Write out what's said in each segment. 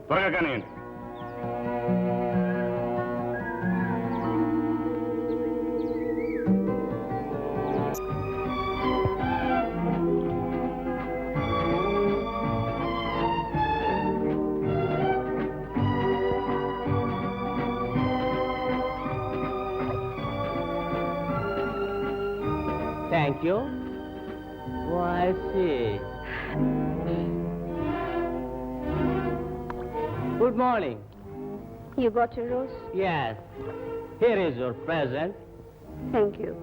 త్వరగా కానివ్వండి. Thank you. Oh, I see. Good morning. You got your rose? Yes. Here is your present. Thank you.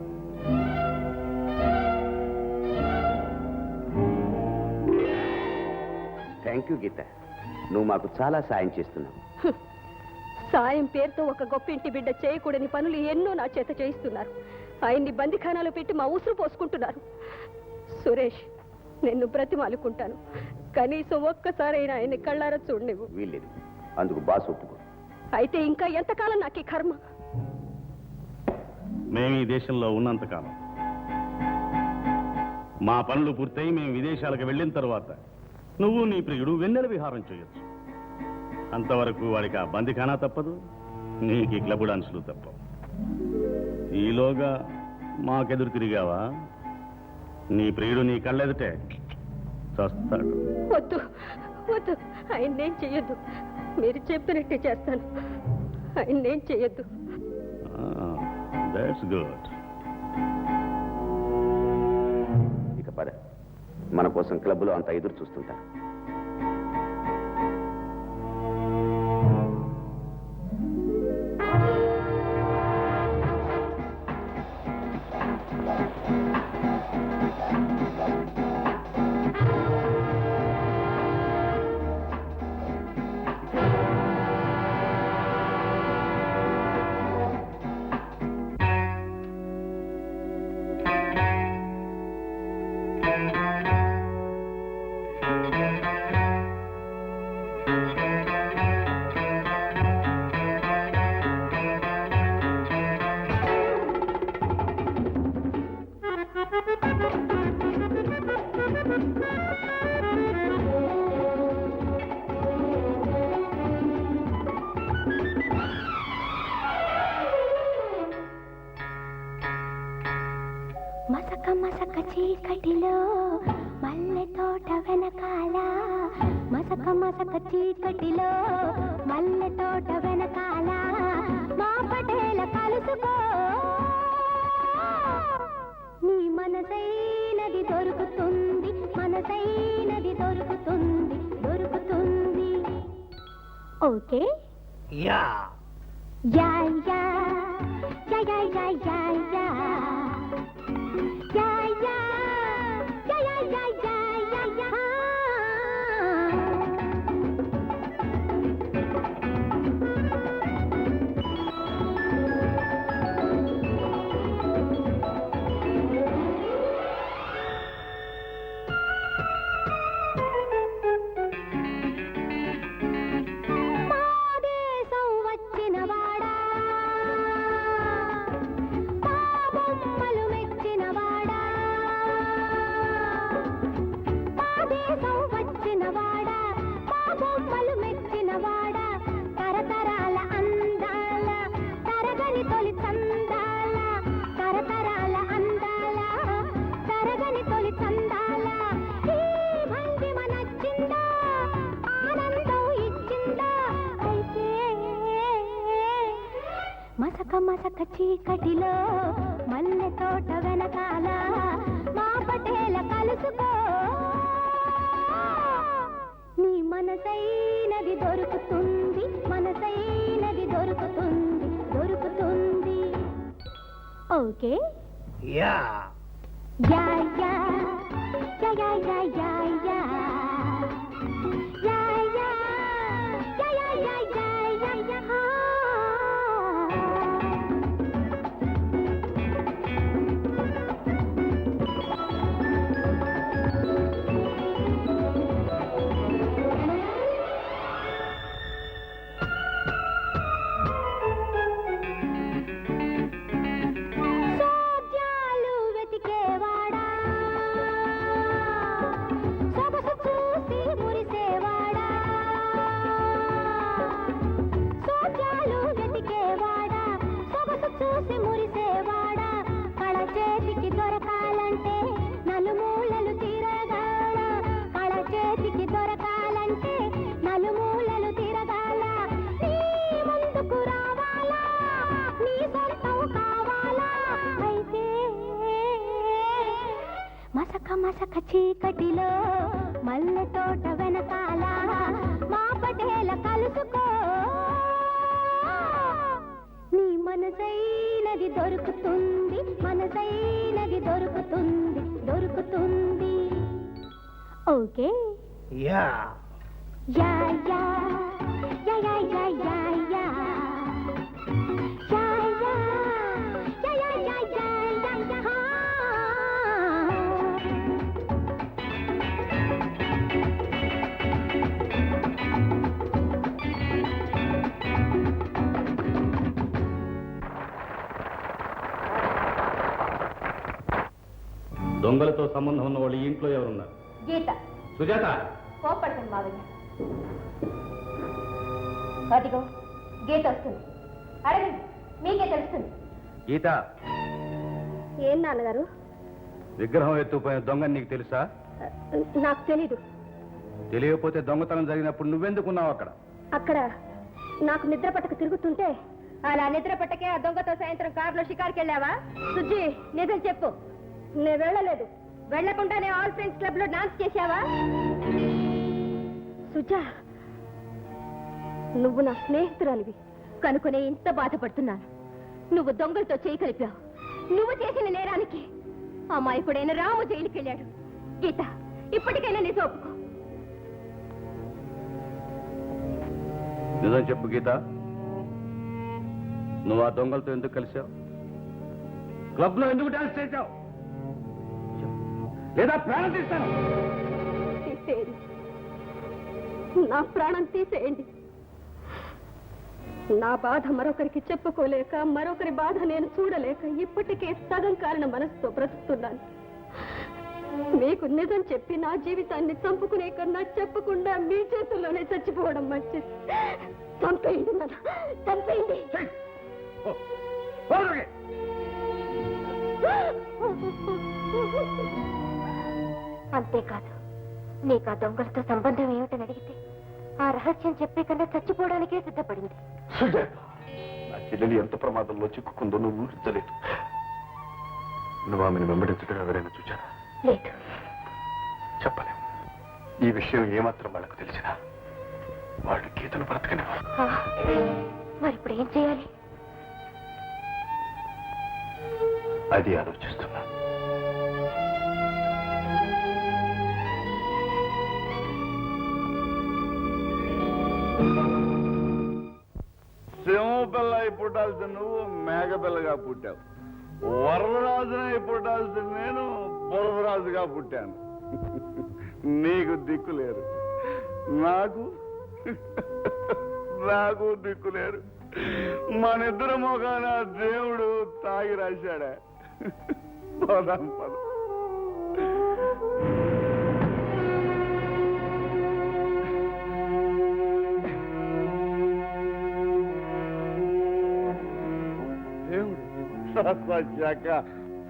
Thank you Geeta, నువ్వు మాకు చాలా సాయం చేస్తున్నావు. సాయం పేరుతో ఒక గొప్ప ఇంటి బిడ్డ చేయకూడని పనులు ఎన్నో నా చేత చేయిస్తున్నారు. ఆయన్ని బందిఖానాలో పెట్టి మా ఉసురు పోసుకుంటున్నారు. సురేష్, నిన్ను బ్రతిమాలుకుంటాను, కనీసం ఒక్కసారైనా ఆయన్ని కళ్ళారా చూడనివ్వు. వీల్లేదు, అందుకు బాస్ ఒప్పుకో. అయితే ఇంకా ఎంతకాలం నాకు ఈ కర్మ? మేము ఈ దేశంలో ఉన్నంతకాలం. మా పనులు పూర్తయి మేము విదేశాలకు వెళ్ళిన తర్వాత నువ్వు నీ ప్రియుడు వెన్నెల విహారం చేయొచ్చు. అంతవరకు వాడికి ఆ బందిఖానా తప్పదు, నీకు క్లబ్ డాన్సులు తప్పవు. ఈలోగా మాకెదురు తిరిగావా, నీ ప్రియుడు నీ కళ్ళెదుటే చస్తాడు. వద్దు వద్దు, ఆయన్నేం చెయ్యొద్దు. మీరు చెప్పినట్టే చేస్తాను. ఆయన్నేం చెయ్యొద్దు. That's good. ఇక పద, మన కోసం క్లబ్లో అంతా ఎదురు చూస్తుంటారు. మసక మసక చీకటిలో మల్లె తోట వెనకాల, మసక మసక చీకటిలో మల్లె తోట వెనకాల, మా పటేల కలుసుకో, నీ మనసైనది దొరుకుతుంది, మనసైనది దొరుకుతుంది, దొరుకుతుంది. ఓకే? యా యా యా యా యా యా యా yeah. Yeah, yeah, yeah, yeah, yeah, yeah, yeah, yeah. మాదేశం వచ్చిన వాడా, బొమ్మలు మెచ్చిన వాడా, మాదేశం వచ్చిన వాడా, బొమ్మలు మెచ్చిన వాడా, తరతరాల అందాల తరగని తొలి చందాల, తరతరాల అందాల తరగని తొలి చందాల, ఈ భంగిమ నచ్చిందా, ఆనందం ఇచ్చిందా, అయితే మసక మసక చీకటిలో మల్లె తోట వెనకాల, మా పటేల కలుసుకో, నీ మనసైనది దొరుకుతుంది, మనసైనది దొరుకుతుంది, దొరుకుతుంది. ఓకే? యా యా యా యా యా యా యా యా. యా యా యా యా యా యా యా యా. సోద్యాలు వెతికేవాడా, మసక మసక చీకటిలో మల్లె తోట వెనకాల మా పటేల కలుసుకో నీ మనసైనది దొరుకుతుంది మనసైనది దొరుకుతుంది దొరుకుతుంది ఓకే యా యా యా యా యా యా యా యా దొంగలతో సంబంధం ఉన్న వాళ్ళు ఈ ఇంట్లో ఎవరున్నారు? గీత సుజాత, కోపడతాను మావయ్య. అదిగో గీత వస్తుంది, అడగండి, మీకే తెలుస్తుంది. గీత, ఏం నాన్నగారు? విగ్రహం ఎత్తుకుపోయిన దొంగ నీకు తెలుసా? నాకు తెలీదు. తెలియకపోతే దొంగతనం జరిగినప్పుడు నువ్వెందుకున్నావు అక్కడ? అక్కడ నాకు నిద్ర పట్టక తిరుగుతుంటే అలా నిద్ర పట్టకే ఆ దొంగతో సాయంత్రం కారులో షికార్కి వెళ్ళావా? సుజ్జి, నిజం చెప్పు. నేను వెళ్ళలేదు. వెళ్లకుండానే ఆల్ ఫ్రెండ్స్ క్లబ్ లో డాన్స్ చేశావా? సుజా, నువ్వు నా స్నేహితురాలివి కనుకునే ఇంత బాధపడుతున్నాను. నువ్వు దొంగలతో చేయి కలిపావు. నువ్వు చేసిన నేరానికి అమాయకుడైన రాము జైలుకి వెళ్ళాడు. గీత, ఇప్పటికైనా నిజం ఒప్పుకో. నిజం చెప్పు గీత, నువ్వు ఆ దొంగలతో ఎందుకు కలిసావు? క్లబ్ లో ఎందుకు డాన్స్ చేశావు? లేదా ప్రాణం తీస్తాను. తీసేయండి, నా ప్రాణం తీసేయండి. నా బాధ మరొకరికి చెప్పుకోలేక, మరొకరి బాధ నేను చూడలేక ఇప్పటికే సగం కారణ మనసుతో బ్రతుకుతున్నాను. మీకు నిజం చెప్పి నా జీవితాన్ని చంపుకునే కన్నా చెప్పకుండా మీ చేతుల్లోనే చచ్చిపోవడం మంచిది. చంపేయండి నన్ను, చంపేయండి. అంతేకాదు, నీకు ఆ దొంగలతో సంబంధం ఏమిటని అడిగితే ఆ రహస్యం చెప్పే కన్నా చచ్చిపోవడానికే సిద్ధపడింది. నా చెల్లెలు ఎంత ప్రమాదంలో చిక్కుకుందో నువ్వు ఊహించలేదు. నువ్వు ఆమెను వెంబడించడం ఎవరైనా చూచారా? లేదు. చెప్పలేము. ఈ విషయం ఏమాత్రం వాళ్ళకు తెలిసినా వాళ్ళు గీతను బ్రతకని. మరి ఇప్పుడు ఏం చేయాలి? అది ఆలోచిస్తున్నా. సింహపిల్ల పుట్టాల్సిన నువ్వు మేఘపిల్లగా పుట్టావు. వరదరాజునై పుట్టాల్సిన నేను బురదరాజుగా పుట్టాను. నీకు దిక్కు లేరు, నాకు నాకు దిక్కు లేరు. మనిద్దరు మొగాన దేవుడు తాగి రాశాడా? పోదాం పద.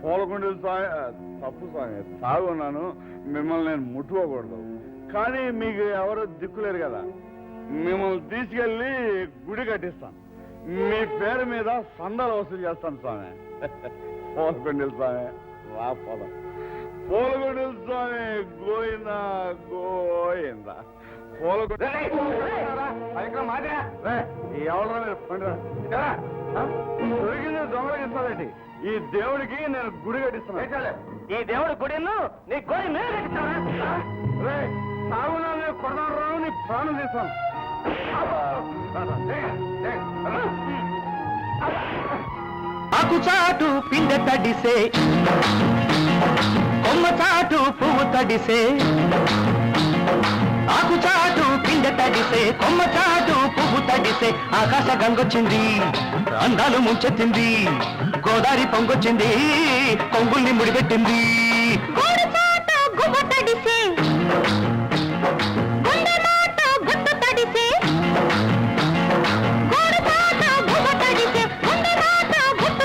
పోలకొండల స్వామి, తప్పు స్వామి, తాగున్నాను. మిమ్మల్ని నేను ముట్టుకోకూడదు. కానీ మీకు ఎవరో దిక్కులేరు కదా, మిమ్మల్ని తీసుకెళ్ళి గుడి కట్టిస్తాను. మీ పేరు మీద సందాలు వసూలు చేస్తాను స్వామి. పోలకొండల స్వామి, రా పోదాం. పోలకొండల స్వామి గోయిందా గోయిందా. దొరికింది దొంగలకి ఇస్తానండి. ఈ దేవుడికి నేను గుడి కట్టిస్తాను. ఈ దేవుడి గుడిను నీ గోరి మీద సాగునా కొడదారు, నీ ప్రాణం తీస్తాను. ఆకు చాటు పిండ తడిసే, కొమ్మ చాటు పువ్వు తడిసే. ఆకు చాటు పిండ తడిసే, కొమ్మ చాటు పువ్వు తడిసే. ఆకాశ గంగొచ్చింది, అందాలు ముంచెత్తింది. గోదావరి పొంగొచ్చింది, కొంగుల్ని ముడిపెట్టింది.